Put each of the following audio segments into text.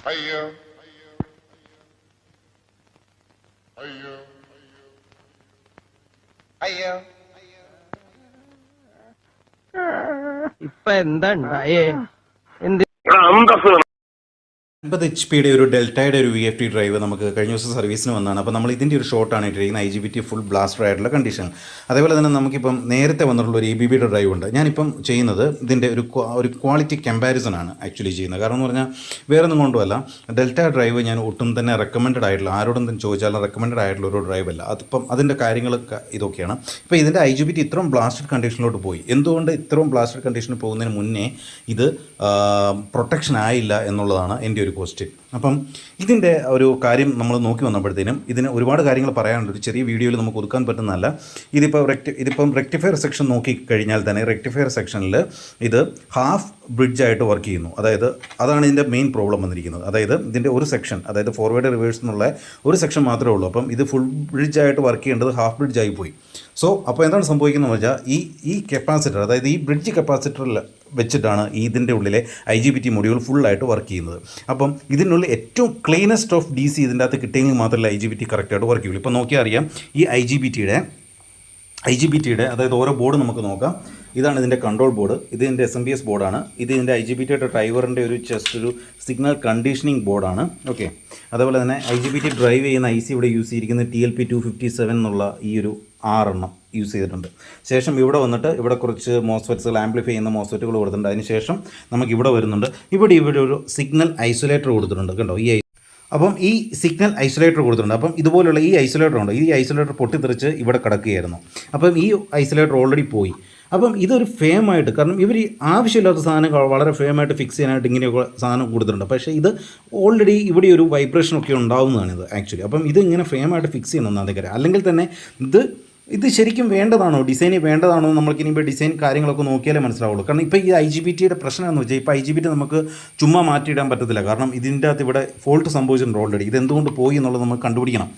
അയ്യോ അയ്യോ അയ്യോ ഇപ്പൊ എന്താ ഉണ്ടായേ? എന്ത് 50 HP ഒരു ഡെൽറ്റയുടെ ഒരു VFD ഡ്രൈവ് നമുക്ക് കഴിഞ്ഞ ദിവസം സർവീസിന് വന്നതാണ്. അപ്പോൾ നമ്മൾ ഇതിൻ്റെ ഒരു ഷോട്ടാണ് ഇട്ടിരിക്കുന്നത്, IGBT ഫുൾ ബ്ലാസ്റ്റർ ആയിട്ടുള്ള കണ്ടീഷൻ. അതേപോലെ തന്നെ നമുക്കിപ്പം നേരത്തെ വന്നിട്ടുള്ള ഒരു EBBയുടെ ഡ്രൈവ് ഉണ്ട്. ഞാനിപ്പം ചെയ്യുന്നത് ഇതിൻ്റെ ഒരു ക്വാളിറ്റി കമ്പാരിസൺ ആണ് ആക്ച്വലി ചെയ്യുന്നത്. കാരണം എന്ന് പറഞ്ഞാൽ വേറെ ഒന്നും കൊണ്ടുമല്ല, ഡെൽറ്റ ഡ്രൈവ് ഞാൻ ഒട്ടും തന്നെ റെക്കമെൻഡ് ആയിട്ടുള്ള, ആരോടും തന്നെ ചോദിച്ചാലും റെക്കമെൻഡ് ആയിട്ടുള്ള ഒരു ഡ്രൈവ് അല്ല. അതിപ്പം അതിൻ്റെ കാര്യങ്ങൾ ഇതൊക്കെയാണ്. ഇപ്പോൾ ഇതിൻ്റെ IGBT ഇത്രയും ബ്ലാസ്റ്റഡ് കണ്ടീഷനിലോട്ട് പോയി. എന്തുകൊണ്ട് ഇത്രയും ബ്ലാസ്റ്റഡ് കണ്ടീഷനിൽ പോകുന്നതിന് മുന്നേ ഇത് പ്രൊട്ടക്ഷൻ ആയില്ല എന്നുള്ളതാണ് എൻ്റെ ഒരു ക്വസ്റ്റ്യൻ. അപ്പം ഇതിൻ്റെ ഒരു കാര്യം നമ്മൾ നോക്കി വന്നപ്പോഴത്തേനും ഇതിന് ഒരുപാട് കാര്യങ്ങൾ പറയാനുണ്ട്. ഒരു ചെറിയ വീഡിയോയിൽ നമുക്ക് ഒതുക്കാൻ പറ്റുന്നതല്ല. ഇതിപ്പം റെക്ടിഫയർ സെക്ഷൻ നോക്കിക്കഴിഞ്ഞാൽ തന്നെ റെക്ടിഫയർ സെക്ഷനിൽ ഇത് ഹാഫ് ബ്രിഡ്ജായിട്ട് വർക്ക് ചെയ്യുന്നു. അതാണ് ഇതിൻ്റെ മെയിൻ പ്രോബ്ലം വന്നിരിക്കുന്നത്. അതായത് ഇതിൻ്റെ ഒരു സെക്ഷൻ, അതായത് ഫോർവേഡ് റിവേഴ്സ് എന്നുള്ള ഒരു സെക്ഷൻ മാത്രമേ ഉള്ളൂ. അപ്പം ഇത് ഫുൾ ബ്രിഡ്ജായിട്ട് വർക്ക് ചെയ്യേണ്ടത് ഹാഫ് ബ്രിഡ്ജായി പോയി. അപ്പോൾ എന്താണ് സംഭവിക്കുന്നത് വെച്ചാൽ ഈ കപ്പാസിറ്റർ, അതായത് ഈ ബ്രിഡ്ജ് കപ്പാസിറ്ററിൽ വെച്ചിട്ടാണ് ഇതിൻ്റെ ഉള്ളിലെ IGBT മൊഡ്യൂൾ ഫുള്ളായിട്ട് വർക്ക് ചെയ്യുന്നത്. അപ്പം ഇതിനുള്ളിൽ ഏറ്റവും ക്ലീനസ്റ്റ് ഓഫ് DC ഇതിൻ്റെ അകത്ത് കിട്ടിയെങ്കിൽ മാത്രമല്ല IGBT കറക്റ്റായിട്ട് വർക്ക് ചെയ്യുള്ളൂ. ഇപ്പോൾ നോക്കിയാൽ അറിയാം, ഈ IGBTയുടെ അതായത് ഓരോ ബോർഡ് നമുക്ക് നോക്കാം. ഇതാണ് ഇതിൻ്റെ കൺട്രോൾ ബോർഡ്, ഇത് ഇതിൻ്റെ SMPS ബോർഡാണ്. ഇത് ഇതിൻ്റെ IGBTയുടെ ഡ്രൈവറിൻ്റെ ഒരു ഒരു സിഗ്നൽ കണ്ടീഷനിങ് ബോർഡാണ്. ഓക്കെ, അതേപോലെ തന്നെ IGBT ഡ്രൈവ് ചെയ്യുന്ന IC ഇവിടെ യൂസ് ചെയ്തിരിക്കുന്നത് TLP257 എന്നുള്ള ഈ ഒരു 6 എണ്ണം യൂസ് ചെയ്തിട്ടുണ്ട്. ശേഷം ഇവിടെ വന്നിട്ട് ഇവിടെ കുറച്ച് മോസ്ഫെറ്റ്സുകൾ, ആംപ്ലിഫൈ ചെയ്യുന്ന മോസ്ഫെറ്റുകൾ കൊടുത്തിട്ടുണ്ട്. അതിന് ശേഷം നമുക്ക് ഇവിടെ വരുന്നുണ്ട്, ഇവിടെ ഒരു സിഗ്നൽ ഐസൊലേറ്റർ കൊടുത്തിട്ടുണ്ട്. കണ്ടോ, അപ്പം ഈ സിഗ്നൽ ഐസൊലേറ്റർ കൊടുത്തിട്ടുണ്ട്. അപ്പം ഇതുപോലുള്ള ഈ ഐസൊലേറ്റർ ഉണ്ട്, ഈ ഐസൊലേറ്റർ പൊട്ടിത്തെറിച്ച് ഇവിടെ കിടക്കുകയായിരുന്നു. അപ്പം ഈ ഐസൊലേറ്റർ ഓൾറെഡി പോയി. അപ്പം ഇതൊരു ഫേമായിട്ട്, കാരണം ഇവർ ആവശ്യമില്ലാത്ത സാധനം വളരെ ഫേമായിട്ട് ഫിക്സ് ചെയ്യാനായിട്ട് ഇങ്ങനെയൊക്കെ സാധനം കൊടുത്തിട്ടുണ്ട്. പക്ഷേ ഇത് ഓൾറെഡി ഇവിടെ ഒരു വൈബ്രേഷനൊക്കെ ഉണ്ടാവുന്നതാണിത് ആക്ച്വലി. അപ്പം ഇത് ഇങ്ങനെ ഫേമായിട്ട് ഫിക്സ് ചെയ്യണം ഒന്നാമത്തെ കാര്യം. അല്ലെങ്കിൽ തന്നെ ഇത് ശരിക്കും വേണ്ടതാണോ, ഡിസൈൻ വേണ്ടതാണോ, നമ്മൾക്കിനി ഇപ്പോൾ ഡിസൈൻ കാര്യങ്ങളൊക്കെ നോക്കിയാലേ മനസ്സിലാവുള്ളൂ. കാരണം ഇപ്പോൾ ഈ IGBTയുടെ പ്രശ്നം എന്ന് വെച്ചാൽ, ഇപ്പോൾ IGBT നമുക്ക് ചുമ്മാ മാറ്റിയിടാൻ പറ്റത്തില്ല. കാരണം ഇതിൻ്റെ അകത്ത് ഇവിടെ ഫോൾട്ട് സംഭവിച്ചിട്ടുണ്ട് ഓൾറെഡി. ഇതെന്തുകൊണ്ട് പോയി എന്നുള്ളത് നമുക്ക് കണ്ടുപിടിക്കണം.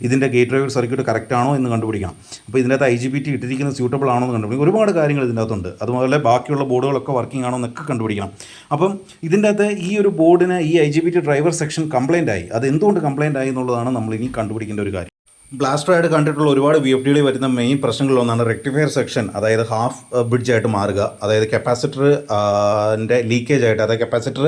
ഇതിൻ്റെ ഗേറ്റ് ഡ്രൈവർ സർക്യൂട്ട് കറക്റ്റ് ആണോ എന്ന് കണ്ടുപിടിക്കണം. അപ്പോൾ ഇതിൻ്റെ അകത്ത് IGBT ഇട്ടിരിക്കുന്നത് സ്യൂട്ടബിൾ ആണോ എന്ന് കണ്ടുപിടിക്കണം. ഒരുപാട് കാര്യങ്ങൾ ഇതിൻ്റെ അകത്തുണ്ട്. അതുപോലെ ബാക്കിയുള്ള ബോർഡുകളൊക്കെ വർക്കിംഗ് ആണോ എന്നൊക്കെ കണ്ടുപിടിക്കണം. അപ്പം ഇതിൻ്റെ അകത്ത് ഈ ഒരു ബോർഡിന് ഈ IGBT ഡ്രൈവർ സെക്ഷൻ കംപ്ലയിൻ്റ് ആയി. അത് എന്തുകൊണ്ട് കംപ്ലയിൻ്റ് ആയി എന്നുള്ളതാണ് നമ്മളിനി കണ്ടുപിടിക്കേണ്ട ഒരു കാര്യം. ബ്ലാസ്റ്ററായിട്ട് കണ്ടിട്ടുള്ള ഒരുപാട് VFDകളിൽ വരുന്ന മെയിൻ പ്രശ്നങ്ങളിലൊന്നാണ് റെക്ടിഫയർ സെക്ഷൻ, അതായത് ഹാഫ് ബ്രിഡ്ജായിട്ട് മാറുക. അതായത് കപ്പാസിറ്ററിൻ്റെ ലീക്കേജ് ആയിട്ട്, അതായത് കപ്പാസിറ്റർ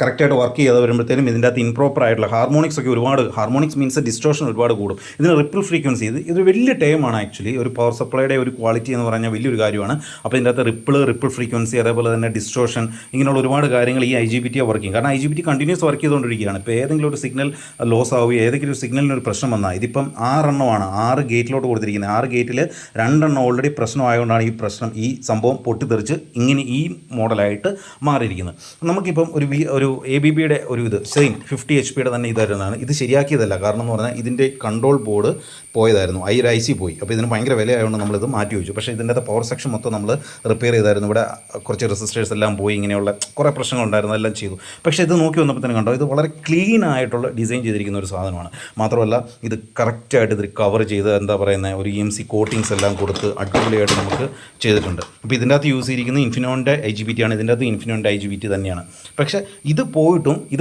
കറക്റ്റായിട്ട് വർക്ക് ചെയ്യാതെ വരുമ്പോഴത്തേനും ഇതിൻ്റെ അകത്ത് ഇംപ്രോപ്പർ ആയിട്ടുള്ള ഹാർമോണിക്സ് ഒക്കെ ഹാർമോണിക്സ് മീൻസ് ഡിസ്റ്റോർഷൻ ഒരുപാട് കൂടും. ഇതിന് റിപ്പിൾ ഫ്രീക്വൻസി, ഇത് വലിയ ടൈമാണ് ആക്ച്വലി. ഒരു പവർ സപ്ലൈയുടെ ഒരു ക്വാളിറ്റി എന്ന് പറഞ്ഞാൽ വലിയൊരു കാര്യമാണ്. അപ്പോൾ ഇതിൻ്റെ അകത്ത് റിപ്പിൾ ഫ്രീക്വൻസി, അതേപോലെ തന്നെ ഡിസ്റ്റോർഷൻ, ഇങ്ങനെയുള്ള ഒരുപാട് കാര്യങ്ങൾ ഈ IGBT വർക്ക് ചെയ്യും. കാരണം IGBT കണ്ടിന്യൂസ് വർക്ക് ചെയ്തുകൊണ്ടിരിക്കുകയാണ്. ഇപ്പോൾ ഏതെങ്കിലും ഒരു സിഗ്നൽ ലോസ് ആവുകയോ ഏതെങ്കിലും ഒരു സിഗ്നലിനൊരു പ്രശ്നം വന്നാൽ, ഇതിപ്പം 6 എണ്ണമാണ് 6 ഗേറ്റിലോട്ട് കൊടുത്തിരിക്കുന്നത്. 6 ഗേറ്റിൽ 2 എണ്ണം ഓൾറെഡി പ്രശ്നമായതുകൊണ്ടാണ് ഈ സംഭവം പൊട്ടിത്തെറിച്ച് ഇങ്ങനെ ഈ മോഡലായിട്ട് മാറിയിരിക്കുന്നത്. നമുക്കിപ്പം ഒരു ABBയുടെ ഒരു സെയിം 50 HP തന്നെ ഇതായിരുന്നതാണ്. ഇത് ശരിയാക്കിയതല്ല. കാരണം എന്ന് പറഞ്ഞാൽ ഇതിൻ്റെ കൺട്രോൾ ബോർഡ് പോയതായിരുന്നു, IC പോയി. അപ്പോൾ ഇതിന് ഭയങ്കര വിലയായതുകൊണ്ട് നമ്മളിത് മാറ്റി വെച്ചു. പക്ഷേ ഇതിൻ്റെ പവർ സെക്ഷൻ മൊത്തം നമ്മൾ റിപ്പയർ ചെയ്തായിരുന്നു. ഇവിടെ കുറച്ച് റെസിസ്റ്റേഴ്സ് എല്ലാം പോയി, ഇങ്ങനെയുള്ള കുറേ പ്രശ്നങ്ങളുണ്ടായിരുന്നു, എല്ലാം ചെയ്തു. പക്ഷേ ഇത് നോക്കി വന്നപ്പോൾ തന്നെ കണ്ടോ, ഇത് വളരെ ക്ലീൻ ആയിട്ടുള്ള ഡിസൈൻ ചെയ്തിരിക്കുന്ന ഒരു സാധനമാണ്. മാത്രമല്ല ഇത് കറക്റ്റായിട്ട് ഇത് കവർ ചെയ്ത് എന്താ പറയുന്നത്, ഒരു EMC കോട്ടിങ്സ് എല്ലാം കൊടുത്ത് അടിപൊളിയായിട്ട് നമുക്ക് ചെയ്തിട്ടുണ്ട്. അപ്പോൾ ഇതിൻ്റെ അകത്ത് യൂസ് ചെയ്തിരിക്കുന്ന ഇൻഫിനോണിൻ്റെ IGBT ആണ്. ഇതിൻ്റെ അകത്ത് ഇൻഫിനോണിൻ്റെ IGBT തന്നെയാണ്. പക്ഷേ ഇത്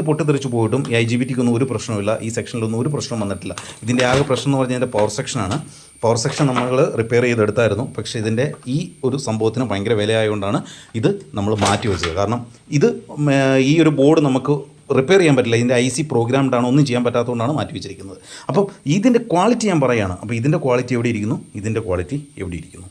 പൊട്ടിത്തെറിച്ച് പോയിട്ടും ഈ IGBTക്കൊന്നും ഒരു പ്രശ്നമില്ല, ഈ സെക്ഷനിലൊന്നും ഒരു പ്രശ്നം വന്നിട്ടില്ല. ഇതിൻ്റെ ആകെ പ്രശ്നം എന്ന് പറഞ്ഞാൽ ഇതിൻ്റെ പവർ സെക്ഷനാണ്. പവർ സെക്ഷൻ നമ്മൾ റിപ്പയർ ചെയ്തെടുത്തായിരുന്നു. പക്ഷേ ഇതിൻ്റെ ഈ ഒരു സംഭവത്തിന് ഭയങ്കര വിലയായതുകൊണ്ടാണ് ഇത് നമ്മൾ മാറ്റി വെച്ചത്. കാരണം ഈ ഒരു ബോർഡ് നമുക്ക് റിപ്പയർ ചെയ്യാൻ പറ്റില്ല, ഇതിൻ്റെ IC പ്രോഗ്രാംഡ് ആണ്, ഒന്നും ചെയ്യാൻ പറ്റാത്തതുകൊണ്ടാണ് മാറ്റി വെച്ചിരിക്കുന്നത്. അപ്പോൾ ഇതിൻ്റെ ക്വാളിറ്റി ഞാൻ പറയുകയാണ്. അപ്പോൾ ഇതിൻ്റെ ക്വാളിറ്റി എവിടെ ഇരിക്കുന്നു, ഇതിൻ്റെ ക്വാളിറ്റി എവിടെ ഇരിക്കുന്നു.